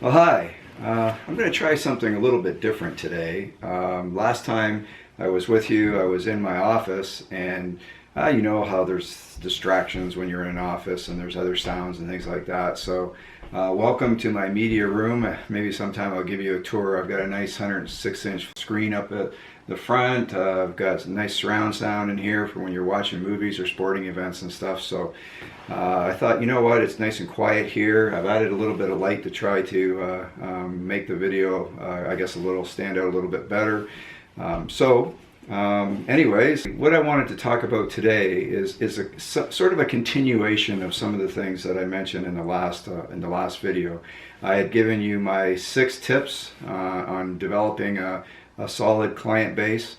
Well, hi. I'm going to try something a little bit different today. Last time I was with you, I was in my office, and you know how there's distractions when you're in an office and there's other sounds and things like that. So welcome to my media room. Maybe sometime I'll give you a tour. I've got a nice 106-inch screen up at the front. I've got some nice surround sound in here for when you're watching movies or sporting events and stuff. So I thought, you know what, it's nice and quiet here. I've added a little bit of light to try to make the video, I guess, a little stand out a little bit better. Anyways, what I wanted to talk about today is sort of a continuation of some of the things that I mentioned in the last video. I had given you my 6 tips on developing a solid client base.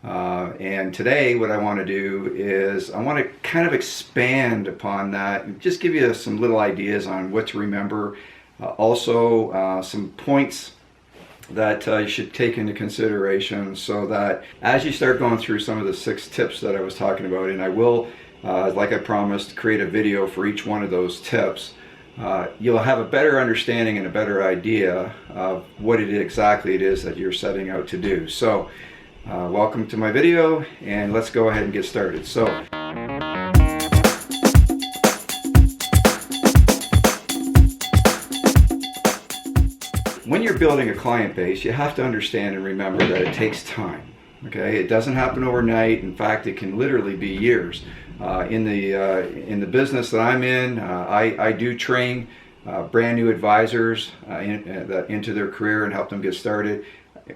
And today what I want to do is I want to kind of expand upon that and just give you some little ideas on what to remember. Also some points that you should take into consideration so that as you start going through some of the 6 tips that I was talking about, and I will, like I promised, create a video for each one of those tips, you'll have a better understanding and a better idea of what exactly it is that you're setting out to do. So welcome to my video, and let's go ahead and get started. So when you're building a client base, you have to understand and remember that it takes time. Okay, it doesn't happen overnight. In fact, it can literally be years. In the business that I'm in, I do train brand new advisors into their career and help them get started.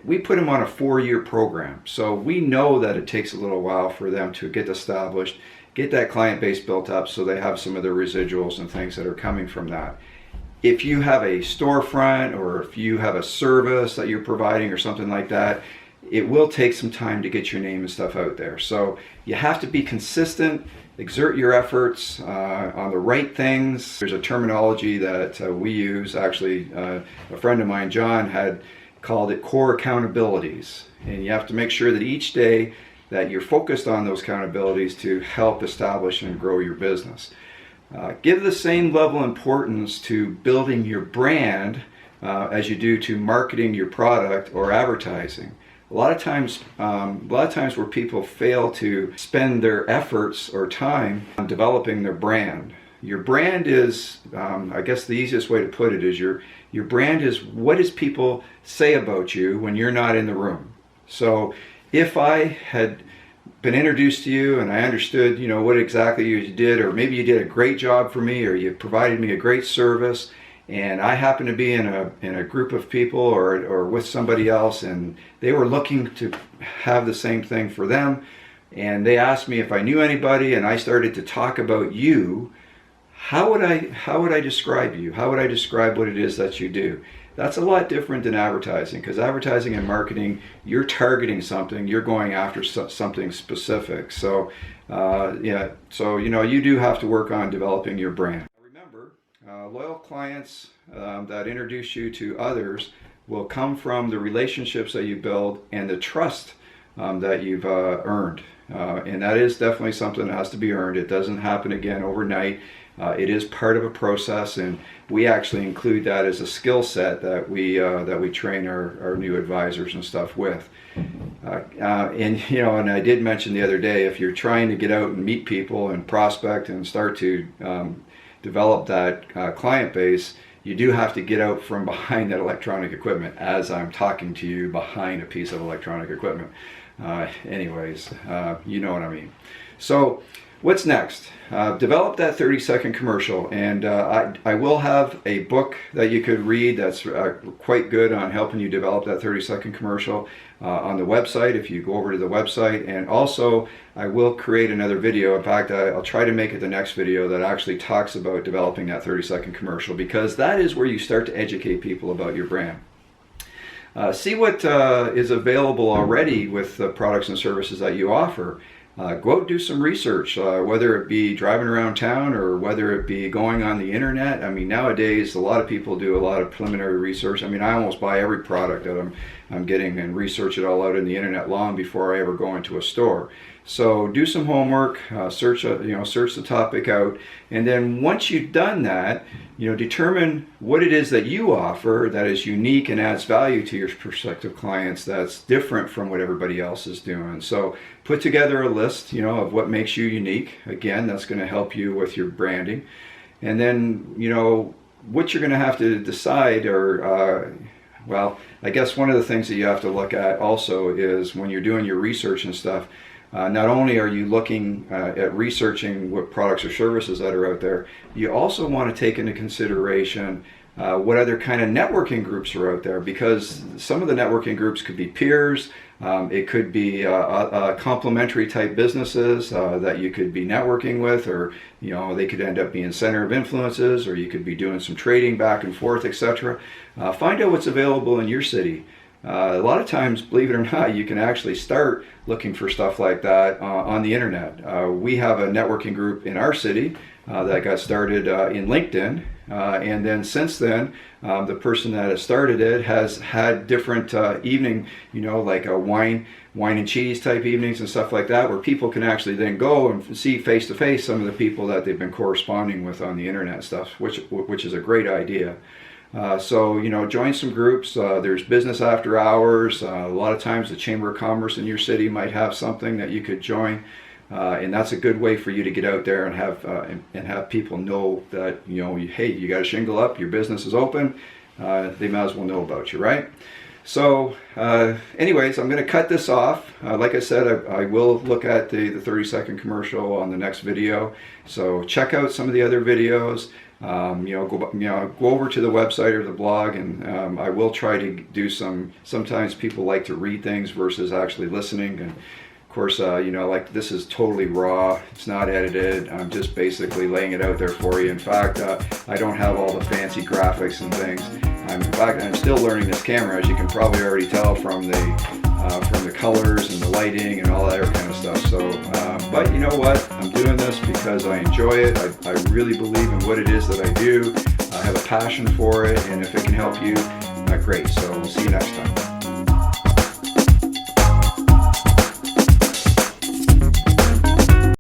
We put them on a 4-year program, so we know that it takes a little while for them to get established, get that client base built up, so they have some of the residuals and things that are coming from that. If you have a storefront or if you have a service that you're providing or something like that, it will take some time to get your name and stuff out there. So you have to be consistent, exert your efforts on the right things. There's a terminology that we use. Actually, a friend of mine, John, had called it core accountabilities. And you have to make sure that each day that you're focused on those accountabilities to help establish and grow your business. Give the same level of importance to building your brand as you do to marketing your product or advertising. A lot of times where people fail to spend their efforts or time on developing their brand. Your brand is, I guess the easiest way to put it is your brand is what does people say about you when you're not in the room. So if I had been introduced to you and I understood, you know, what exactly you did, or maybe you did a great job for me, or you provided me a great service, and I happened to be in a group of people or with somebody else, and they were looking to have the same thing for them, and they asked me if I knew anybody, and I started to talk about you, how would I describe you? How would I describe what it is that you do? That's a lot different than advertising, because advertising and marketing, you're targeting something, you're going after something specific. So yeah, so you know, you do have to work on developing your brand. Remember, loyal clients that introduce you to others will come from the relationships that you build and the trust that you've earned. And that is definitely something that has to be earned. It doesn't happen again overnight. It is part of a process, and we actually include that as a skill set that we train our new advisors and stuff with. And you know, and I did mention the other day, if you're trying to get out and meet people and prospect and start to develop that client base, you do have to get out from behind that electronic equipment, as I'm talking to you behind a piece of electronic equipment. Anyways, you know what I mean. So what's next? Develop that 30-second commercial, and I will have a book that you could read that's quite good on helping you develop that 30-second commercial on the website if you go over to the website. And also I will create another video. In fact, I'll try to make it the next video that actually talks about developing that 30-second commercial, because that is where you start to educate people about your brand. See what is available already with the products and services that you offer. Go out and do some research, whether it be driving around town or whether it be going on the internet. I mean, nowadays a lot of people do a lot of preliminary research. I mean, I almost buy every product that I'm getting and research it all out in the internet long before I ever go into a store. So do some homework, search the topic out, and then once you've done that, determine what it is that you offer that is unique and adds value to your prospective clients that's different from what everybody else is doing. So put together a list, of what makes you unique. Again, that's going to help you with your branding. And then, what you're going to have to decide, or I guess one of the things that you have to look at also is when you're doing your research and stuff, not only are you looking at researching what products or services that are out there, you also want to take into consideration what other kind of networking groups are out there, because some of the networking groups could be peers, it could be complementary type businesses that you could be networking with, or they could end up being center of influences, or you could be doing some trading back and forth, etc. Find out what's available in your city. A lot of times, believe it or not, you can actually start looking for stuff like that on the internet. We have a networking group in our city that got started in LinkedIn, and then since then, the person that has started it has had different evening, like a wine and cheese type evenings and stuff like that, where people can actually then go and see face to face some of the people that they've been corresponding with on the internet stuff, which is a great idea. So join some groups. There's business after hours. A lot of times the Chamber of Commerce in your city might have something that you could join, and that's a good way for you to get out there and have people know that hey, you got a shingle up, your business is open. They might as well know about you, right? So anyways, I'm going to cut this off. Like I said, I will look at the 30-second commercial on the next video. So check out some of the other videos. Go over to the website or the blog, and I will try to do sometimes people like to read things versus actually listening. And of course, like this is totally raw. It's not edited. I'm just basically laying it out there for you. In fact, I don't have all the fancy graphics and things. I'm still learning this camera, as you can probably already tell from the colors and the lighting and all that kind of stuff. So, but you know what? I'm doing this because I enjoy it. I really believe in what it is that I do. I have a passion for it, and if it can help you, great. So we'll see you next time.